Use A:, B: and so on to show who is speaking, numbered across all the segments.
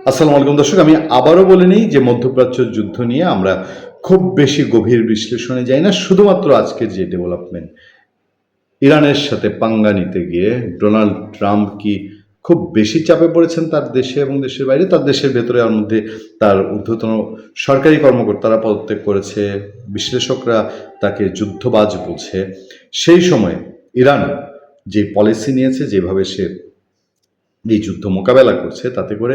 A: আসসালামু আলাইকুম দর্শক, আমি আবারও বলে নিই যে মধ্যপ্রাচ্য যুদ্ধ নিয়ে আমরা খুব বেশি গভীর বিশ্লেষণে যাই না। শুধুমাত্র আজকের যে ডেভেলপমেন্ট, ইরানের সাথে পাঙ্গা নিতে গিয়ে ডোনাল্ড ট্রাম্প কি খুব বেশি চাপে পড়েছেন তার দেশে এবং দেশের বাইরে? তার দেশের ভেতরে এর মধ্যে তার ঊর্ধ্বতন সরকারি কর্মকর্তারা পদত্যাগ করেছে, বিশ্লেষকরা তাকে যুদ্ধবাজ বলছে। সেই সময় ইরান যে পলিসি নিয়েছে, যেভাবে সে এই যুদ্ধ মোকাবেলা করছে, তাতে করে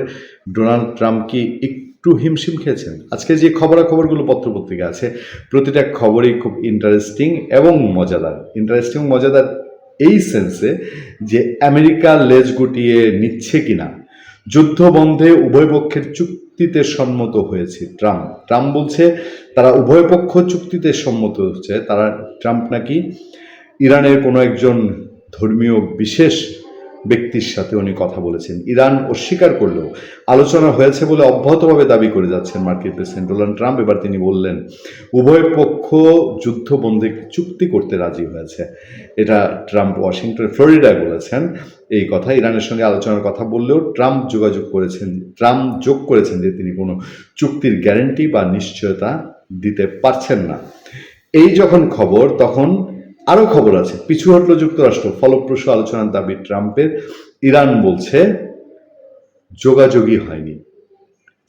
A: ডোনাল্ড ট্রাম্প কি একটু হিমশিম খেয়েছেন? আজকে যে খবরাখবরগুলো পত্রপত্রিকা আছে, প্রতিটা খবরই খুব ইন্টারেস্টিং এবং মজাদার। ইন্টারেস্টিং মজাদার এই সেন্সে যে আমেরিকা লেজ গুটিয়ে নিচ্ছে কিনা, যুদ্ধ বন্ধে উভয় পক্ষের চুক্তিতে সম্মত হয়েছে ট্রাম্প। ট্রাম্প বলছে তারা উভয় পক্ষ চুক্তিতে সম্মত হচ্ছে। ট্রাম্প নাকি ইরানের কোনো একজন ধর্মীয় বিশেষ ব্যক্তির সাথে উনি কথা বলেছেন। ইরান অস্বীকার করলেও আলোচনা হয়েছে বলে অব্যাহতভাবে দাবি করে যাচ্ছেন মার্কিন প্রেসিডেন্ট ডোনাল্ড ট্রাম্প। এবার তিনি বললেন উভয় পক্ষ যুদ্ধবন্ধে চুক্তি করতে রাজি হয়েছে। এটা ট্রাম্প ওয়াশিংটন ফ্লোরিডায় বলেছেন এই কথা। ইরানের সঙ্গে আলোচনার কথা বললেও ট্রাম্প যোগ করেছেন যে তিনি কোনো চুক্তির গ্যারান্টি বা নিশ্চয়তা দিতে পারছেন না। এই যখন খবর, তখন আরো খবর আছে। পিছু হটল যুক্তরাষ্ট্র, ফলপ্রসূ আলোচনার দাবি ট্রাম্পের। ইরান বলছে যোগাযোগই হয়নি।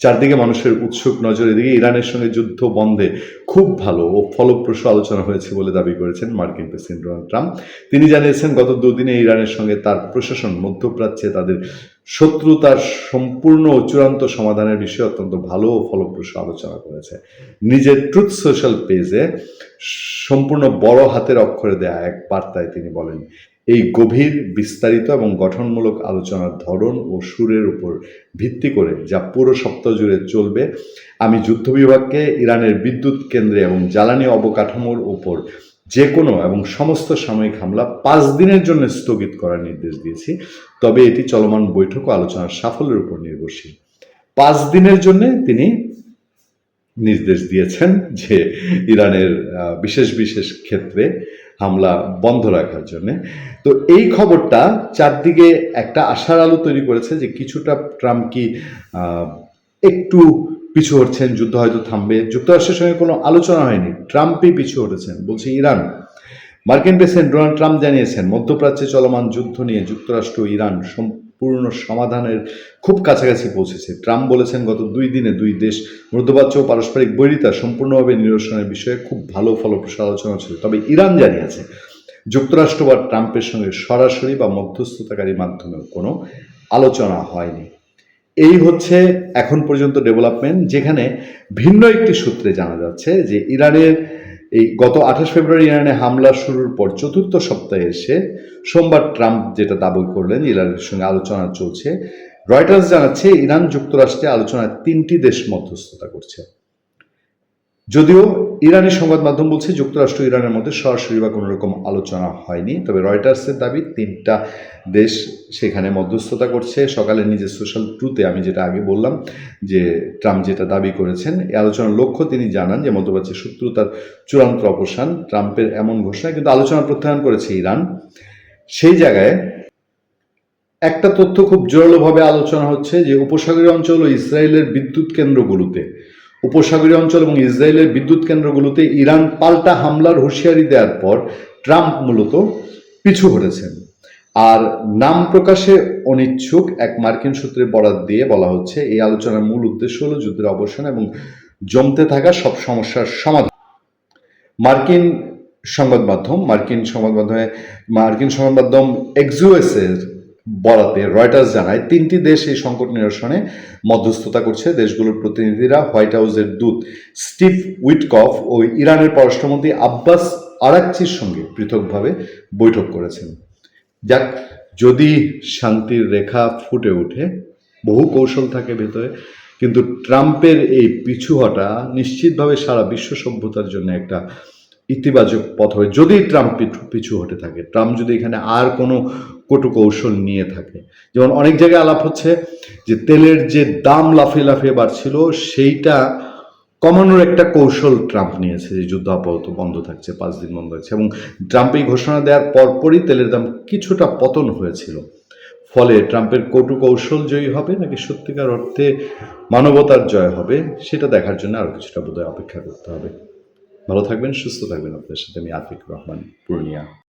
A: চারদিকে মানুষের উৎসুক নজর এদিকে। ইরানের সঙ্গে যুদ্ধ বন্ধে খুব ভালো ও ফলপ্রসূ আলোচনা হয়েছে বলে দাবি করেছেন মার্কিন প্রেসিডেন্ট ডোনাল্ড ট্রাম্প। তিনি জানিয়েছেন গত দুদিনে ইরানের সঙ্গে তার প্রশাসন মধ্যপ্রাচ্যে তাদের শত্রুতার সম্পূর্ণ ও চূড়ান্ত সমাধানের বিষয়ে অত্যন্ত ভালো ও ফলপ্রসূ আলোচনা করেছে। নিজের ট্রুথ সোশ্যাল পেজে সম্পূর্ণ বড় হাতের অক্ষরে দেয়া এক বার্তায় তিনি বলেন, এই গভীর, বিস্তারিত এবং গঠনমূলক আলোচনার ধরন ও সুরের উপর ভিত্তি করে যা পুরো সপ্তাহ জুড়ে চলবে, আমি যুদ্ধ বিভাগকে ইরানের বিদ্যুৎ কেন্দ্রে এবং জ্বালানি অবকাঠামোর উপর যে কোনো এবং সমস্ত সাময়িক হামলা 5 দিনের জন্য স্থগিত করার নির্দেশ দিয়েছি। তবে এটি চলমান বৈঠক ও আলোচনার সাফল্যের উপর নির্ভরশীল। 5 দিনের জন্য তিনি নির্দেশ দিয়েছেন যে ইরানের বিশেষ বিশেষ ক্ষেত্রে হামলা বন্ধ রাখার জন্য। তো এই খবরটা চারদিকে একটা আশার আলো তৈরি করেছে যে কিছুটা ট্রাম্প কি একটু পিছু হটছেন, যুদ্ধ হয়তো থামবে। যুক্তরাষ্ট্রের সঙ্গে কোনো আলোচনা হয়নি, ট্রাম্পই পিছু হটেছেন বলছে ইরান। মার্কিন প্রেসিডেন্ট ডোনাল্ড ট্রাম্প জানিয়েছেন মধ্যপ্রাচ্যে চলমান যুদ্ধ নিয়ে যুক্তরাষ্ট্র ও ইরান সম্পূর্ণ সমাধানের খুব কাছাকাছি পৌঁছেছে। ট্রাম্প বলেছেন গত 2 দিনে দুই দেশ মধ্যপ্রাচ্য ও পারস্পরিক বৈরিতা সম্পূর্ণভাবে নিরসনের বিষয়ে খুব ভালো ফলপ্রসূ আলোচনা ছিল। তবে ইরান জানিয়েছে যুক্তরাষ্ট্র বা ট্রাম্পের সঙ্গে সরাসরি বা মধ্যস্থতাকারীর মাধ্যমেও কোনো আলোচনা হয়নি। এই হচ্ছে এখন পর্যন্ত ডেভেলপমেন্ট, যেখানে ভিন্ন একটি সূত্রে জানা যাচ্ছে যে ইরানের এই গত 28 ফেব্রুয়ারি ইরানে হামলা শুরুর পর চতুর্থ সপ্তাহে এসে সোমবার ট্রাম্প যেটা দাবি করলেন ইরানের সঙ্গে আলোচনা চলছে। রয়টার্স জানাচ্ছে ইরান যুক্তরাষ্ট্রে আলোচনায় 3টি দেশ মধ্যস্থতা করছে। যদিও ইরানি সংবাদ মাধ্যম বলছে যুক্তরাষ্ট্র ইরানের মধ্যে সরাসরি বা কোনো রকম আলোচনা হয়নি। তবে রয়টার্সের দাবি 3টা দেশ সেখানে মধ্যস্থতা করছে। সকালে নিজের সোশ্যাল ট্রুথে আমি যেটা আগে বললাম যে ট্রাম্প যেটা দাবি করেছেন, এই আলোচনার লক্ষ্য তিনি জানান যে মধ্যপ্রাচ্যের শত্রুতার চূড়ান্ত অবসান। ট্রাম্পের এমন ঘোষণা কিন্তু আলোচনা প্রত্যাহার করেছে ইরান। সেই জায়গায় একটা তথ্য খুব জোরালোভাবে আলোচনা হচ্ছে যে উপসাগরীয় অঞ্চল ও ইসরায়েলের বিদ্যুৎ কেন্দ্রগুলোতে উপসাগরীয় অঞ্চল এবং ইসরায়েলের বিদ্যুৎ কেন্দ্রগুলোতে ইরান পাল্টা হামলার হুঁশিয়ারি দেওয়ার পর ট্রাম্প মূলত পিছু হটেছেন। আর নাম প্রকাশে অনিচ্ছুক এক মার্কিন সূত্রে বরাত দিয়ে বলা হচ্ছে এই আলোচনার মূল উদ্দেশ্য হলো যুদ্ধের অবসান এবং জমতে থাকা সব সমস্যার সমাধান। মার্কিন সংবাদ মাধ্যম এক্সিওসের বরাতে রয়টার্স জানায় 3টি দেশ এই সংকট নিরসনে মধ্যস্থতা করছে। দেশগুলোর প্রতিনিধিরা হোয়াইট হাউসের দূত স্টিভ উইটকফ ও ইরানের পররাষ্ট্রমন্ত্রী আব্বাস আরাকচির সঙ্গে পৃথকভাবে বৈঠক করেছেন। যাক, যদি শান্তির রেখা ফুটে ওঠে, বহু কৌশল থাকে ভেতরে, কিন্তু ট্রাম্পের এই পিছু হটা নিশ্চিতভাবে সারা বিশ্ব সভ্যতার জন্য একটা ইতিবাচক পথ হবে। যদি ট্রাম্প পিছু হটে থাকে, ট্রাম্প যদি এখানে আর কোনো কটু কৌশল নিয়ে থাকে। যেমন অনেক জায়গায় আলাপ হচ্ছে যে তেলের যে দাম লাফিয়ে লাফিয়ে বাড়ছিল সেইটা কমানোর একটা কৌশল ট্রাম্প নিয়েছে, যে যুদ্ধ আপাতত বন্ধ থাকছে, 5 দিন বন্ধ থাকছে। এবং ট্রাম্প এই ঘোষণা দেওয়ার পরপরই তেলের দাম কিছুটা পতন হয়েছিল। ফলে ট্রাম্পের কটু কৌশল জয়ী হবে নাকি সত্যিকার অর্থে মানবতার জয় হবে, সেটা দেখার জন্য আরও কিছুটা বোধহয় অপেক্ষা করতে হবে। ভালো থাকবেন, সুস্থ থাকবেন। আপনার সাথে আমি আতিক রহমান, পূর্ণিয়া।